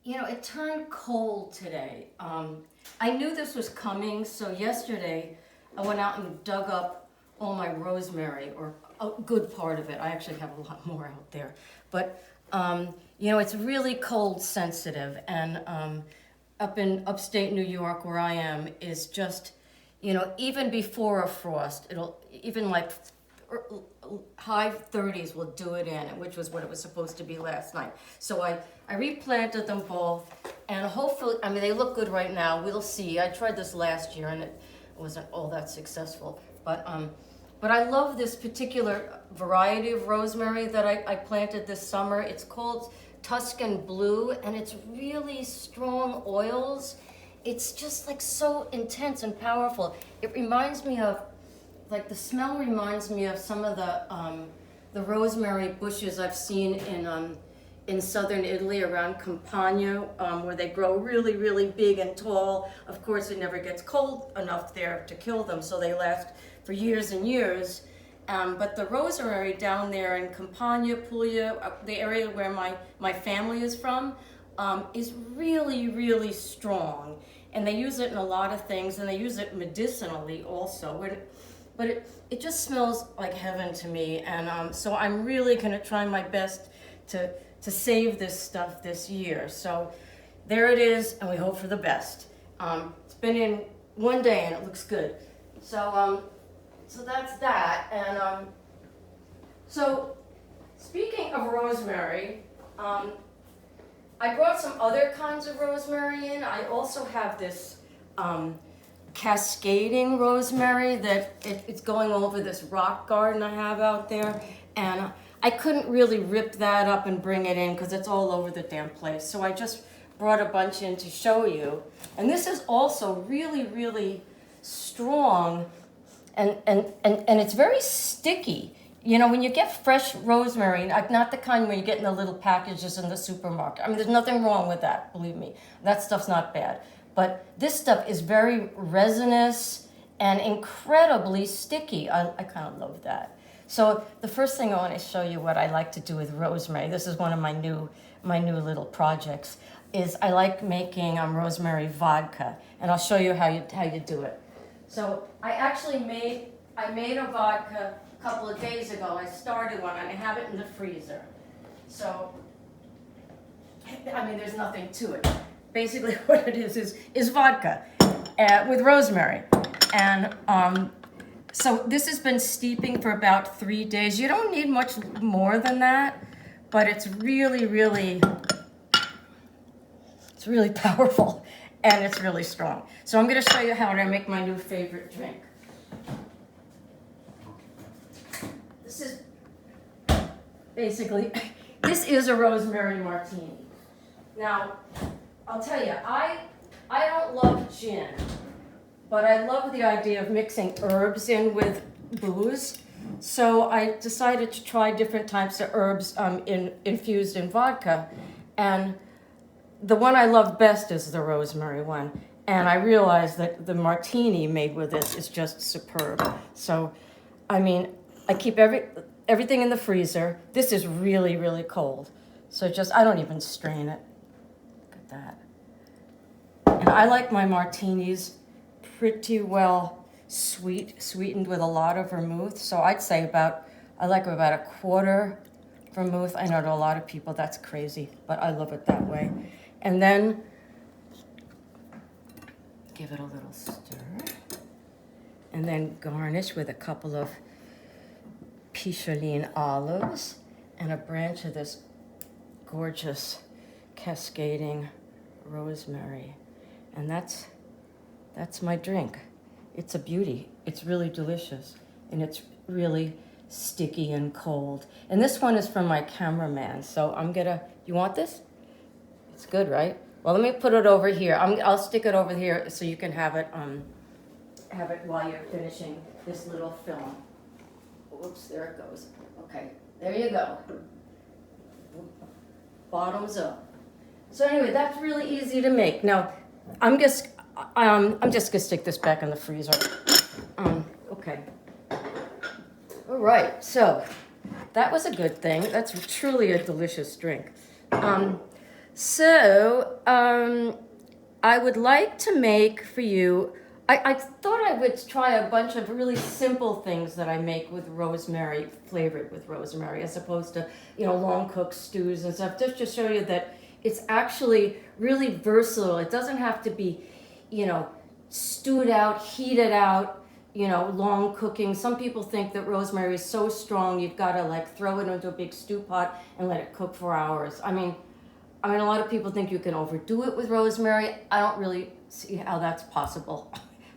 You know, it turned cold today. I knew this was coming, so yesterday I went out and dug up all my rosemary, or a good part of it. I actually have a lot more out there. But, you know, it's really cold sensitive, and up in upstate New York where I am is just, you know, even before a frost, it'll, even like high 30s will do it in, which was what it was supposed to be last night. So I replanted them both, and hopefully, I mean, they look good right now. We'll see. I tried this last year, and it wasn't all that successful. But I love this particular variety of rosemary that I planted this summer. It's called Tuscan Blue, and it's really strong oils. It's just like so intense and powerful. It reminds me of, like, the smell reminds me of some of the rosemary bushes I've seen in southern Italy around Campania, where they grow really, really big and tall. Of course, it never gets cold enough there to kill them, so they last for years and years. But the rosemary down there in Campania, Puglia, the area where my family is from, is really, really strong. And they use it in a lot of things, and they use it medicinally also. But it just smells like heaven to me, and so I'm really gonna try my best to save this stuff this year. So there it is, and we hope for the best. It's been in one day, and it looks good. So that's that, and so speaking of rosemary, I brought some other kinds of rosemary in. I also have this cascading rosemary that it's going over this rock garden I have out there, and I couldn't really rip that up and bring it in because it's all over the damn place. So I just brought a bunch in to show you. And this is also really, really strong, and it's very sticky. You know, when you get fresh rosemary, not the kind where you get in the little packages in the supermarket. I mean, there's nothing wrong with that, believe me. That stuff's not bad. But this stuff is very resinous and incredibly sticky. I kind of love that. So the first thing I want to show you what I like to do with rosemary. This is one of my new little projects. Is I like making rosemary vodka, and I'll show you how you do it. So I made a vodka a couple of days ago. I started one, and I have it in the freezer. So I mean, there's nothing to it. Basically, what it is vodka with rosemary, and so this has been steeping for about 3 days. You don't need much more than that, but it's really, really, powerful, and it's really strong. So I'm going to show you how to make my new favorite drink. This is basically, this is a Rosemary Martini. Now, I'll tell you, I don't love gin, but I love the idea of mixing herbs in with booze. So I decided to try different types of herbs infused in vodka. And the one I love best is the rosemary one. And I realized that the martini made with this is just superb. So, I mean, I keep everything in the freezer. This is really, really cold. So I don't even strain it. That. And I like my martinis pretty well sweetened with a lot of vermouth. So I'd say I like about a quarter vermouth. I know to a lot of people that's crazy, but I love it that way. And then give it a little stir. And then garnish with a couple of Picholine olives and a branch of this gorgeous cascading rosemary. And that's my drink. It's a beauty. It's really delicious, and it's really sticky and cold. And this one is from my cameraman, so you want this? It's good, right? Well, let me put it over here. I'll stick it over here so you can have it while you're finishing this little film. Oops, there it goes. Okay, there you go. Bottoms up. So anyway, that's really easy to make. Now, I'm just gonna stick this back in the freezer. Okay. All right. So that was a good thing. That's truly a delicious drink. So, I would like to make for you, I thought I would try a bunch of really simple things that I make with rosemary, flavored with rosemary, as opposed to, long cooked stews and stuff, just to show you that it's actually really versatile. It doesn't have to be, stewed out, heated out, long cooking. Some people think that rosemary is so strong, you've got to like throw it into a big stew pot and let it cook for hours. I mean, a lot of people think you can overdo it with rosemary. I don't really see how that's possible,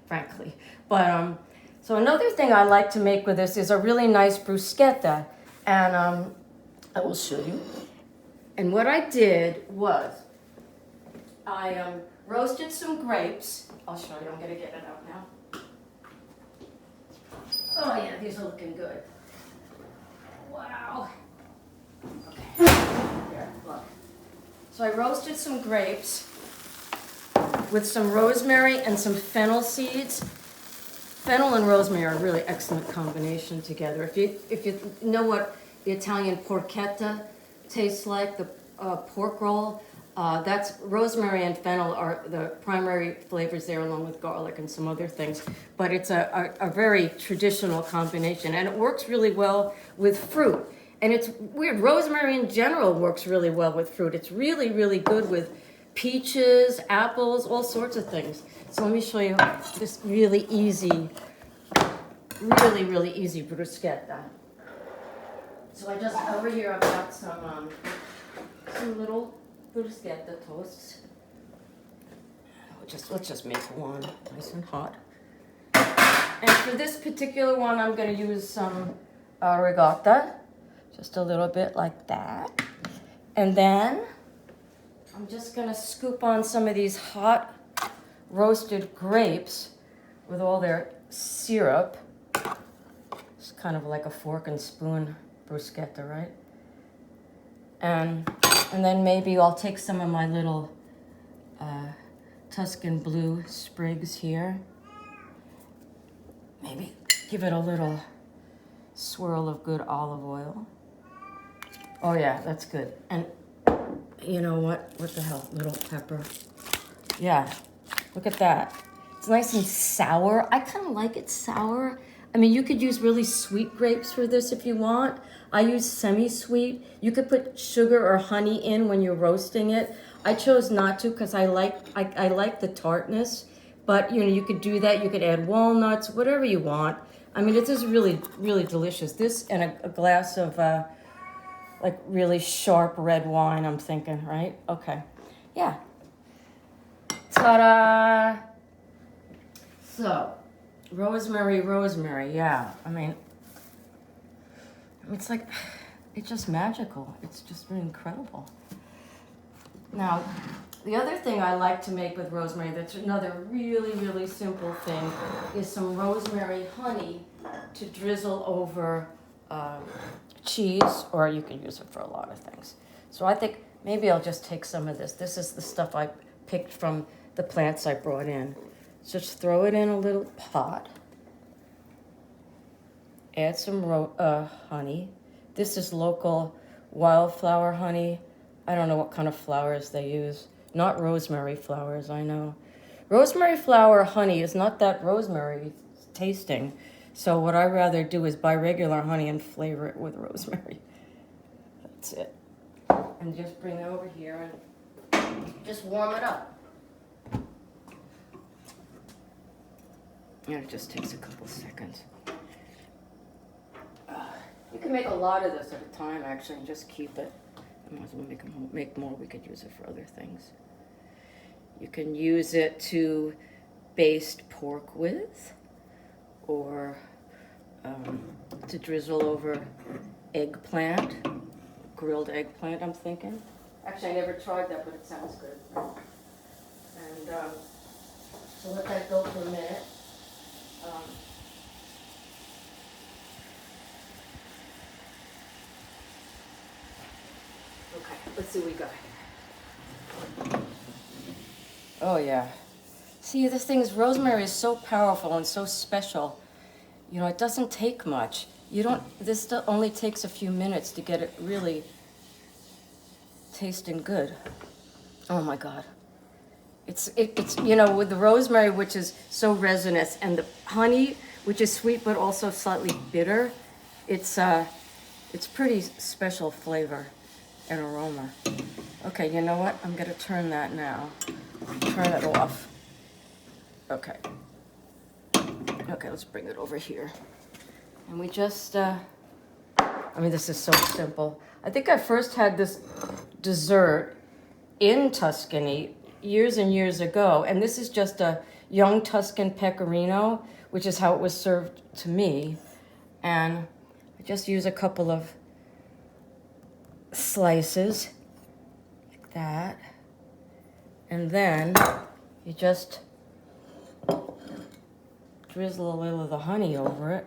frankly. But so another thing I like to make with this is a really nice bruschetta, and I will show you. And what I did was I roasted some grapes. I'll show you. I'm gonna get it out now. Oh yeah, these are looking good. Wow. Okay. Here, look. So I roasted some grapes with some rosemary and some fennel seeds. Fennel and rosemary are a really excellent combination together. If you know what the Italian porchetta tastes like, the pork roll, that's rosemary and fennel are the primary flavors there, along with garlic and some other things. But it's a very traditional combination, and it works really well with fruit. And it's weird, rosemary in general works really well with fruit. It's really, really good with peaches, apples, all sorts of things. So let me show you this really easy bruschetta. So over here I've got some little bruschetta toasts. Let's just make one nice and hot. And for this particular one, I'm going to use some ricotta. Just a little bit like that. And then I'm just gonna scoop on some of these hot roasted grapes with all their syrup. It's kind of like a fork and spoon bruschetta, right? And then maybe I'll take some of my little Tuscan blue sprigs here. Maybe give it a little swirl of good olive oil. Oh yeah, that's good. And you know what? What the hell? Little pepper. Yeah, look at that. It's nice and sour. I kind of like it sour. I mean, you could use really sweet grapes for this if you want. I use semi-sweet. You could put sugar or honey in when you're roasting it. I chose not to because I like the tartness. But you could do that. You could add walnuts, whatever you want. I mean, it is really, really delicious. This and a glass of like really sharp red wine, I'm thinking, right? Okay. Yeah. Ta-da! So, rosemary, yeah. I mean, it's like, it's just magical. It's just really incredible. Now, the other thing I like to make with rosemary, that's another really, really simple thing, is some rosemary honey to drizzle over cheese, or you can use it for a lot of things. So I think maybe I'll just take some of this. This is the stuff I picked from the plants I brought in. So just throw it in a little pot. Add some honey. This is local wildflower honey. I don't know what kind of flowers they use. Not rosemary flowers, I know. Rosemary flower honey is not that rosemary tasting. So what I rather do is buy regular honey and flavor it with rosemary. That's it. And just bring it over here and just warm it up. And it just takes a couple seconds. You can make a lot of this at a time, actually, and just keep it. I might as well make more. We could use it for other things. You can use it to baste pork with, or to drizzle over eggplant, grilled eggplant, I'm thinking. Actually, I never tried that, but it sounds good. And so let that go for a minute. Okay, let's see what we got here. Oh yeah. See, this thing's rosemary is so powerful and so special. You know, it doesn't take much. This only takes a few minutes to get it really tasting good. Oh my God. It's you know, with the rosemary, which is so resinous, and the honey, which is sweet but also slightly bitter, it's pretty special flavor and aroma. Okay, you know what? I'm gonna turn that now. Turn it off. Okay. Okay, let's bring it over here. And we just, I mean, this is so simple. I think I first had this dessert in Tuscany years and years ago, and this is just a young Tuscan Pecorino, which is how it was served to me. And I just use a couple of slices, like that. And then you just drizzle a little of the honey over it,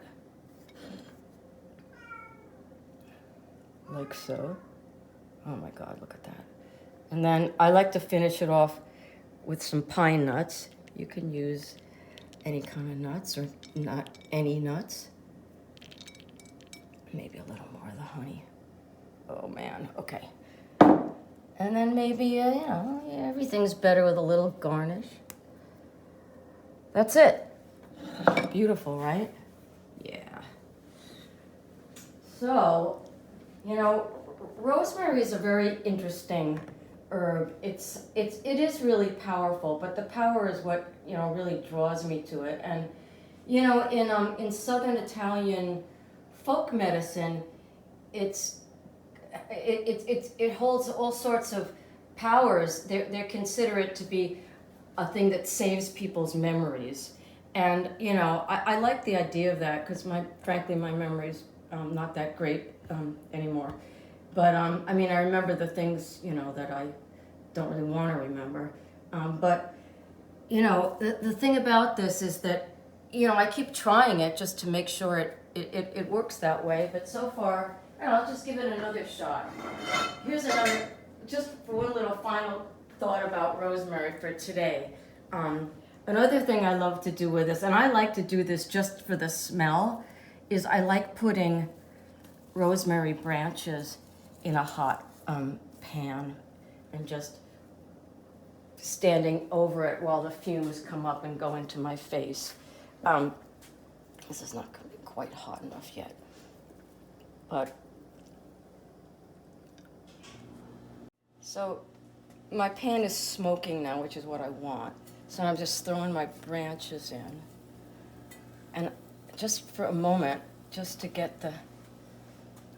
like so. Oh my God, look at that. And then I like to finish it off with some pine nuts. You can use any kind of nuts or not any nuts. Maybe a little more of the honey. Oh man, okay. And then maybe, you know, everything's better with a little garnish. That's it. Beautiful, right? Yeah. So, you know, rosemary is a very interesting herb. It is really powerful, but the power is what, you know, really draws me to it. And, you know, in Southern Italian folk medicine, it holds all sorts of powers. They consider it to be a thing that saves people's memories. And, you know, I like the idea of that because frankly, my memory's not that great anymore. But, I mean, I remember the things, you know, that I don't really want to remember. But, you know, the thing about this is that, you know, I keep trying it just to make sure it works that way. But so far, I'll just give it another shot. Here's another, just for one little final thought about rosemary for today. Another thing I love to do with this, and I like to do this just for the smell, is I like putting rosemary branches in a hot pan and just standing over it while the fumes come up and go into my face. This is not quite hot enough yet, but so my pan is smoking now, which is what I want. So I'm just throwing my branches in, and just for a moment, just to get the,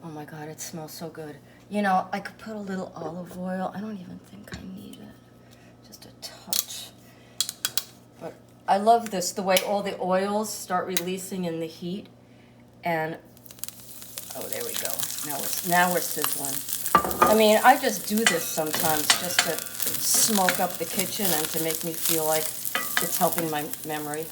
oh my God, it smells so good. You know, I could put a little olive oil. I don't even think I need it, just a touch. But I love this, the way all the oils start releasing in the heat. And, oh, there we go. Now we're sizzling. I mean, I just do this sometimes just to smoke up the kitchen and to make me feel like it's helping my memory.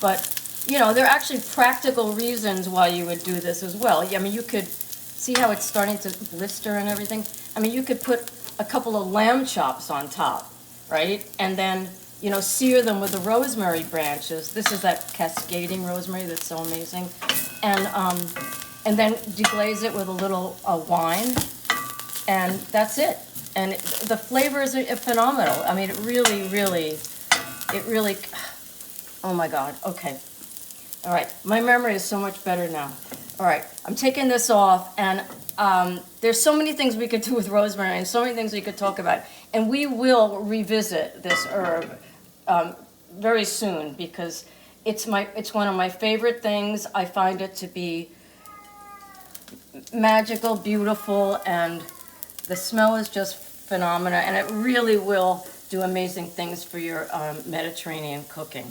But, you know, there are actually practical reasons why you would do this as well. I mean, you could see how it's starting to blister and everything. I mean, you could put a couple of lamb chops on top, right? And then, you know, sear them with the rosemary branches. This is that cascading rosemary that's so amazing. And then deglaze it with a little wine, and that's it. And the flavors are phenomenal. I mean, it really, oh my God, okay. All right, my memory is so much better now. All right, I'm taking this off, and there's so many things we could do with rosemary and so many things we could talk about. And we will revisit this herb very soon because it's one of my favorite things. I find it to be magical, beautiful, and the smell is just phenomenal, and it really will do amazing things for your Mediterranean cooking.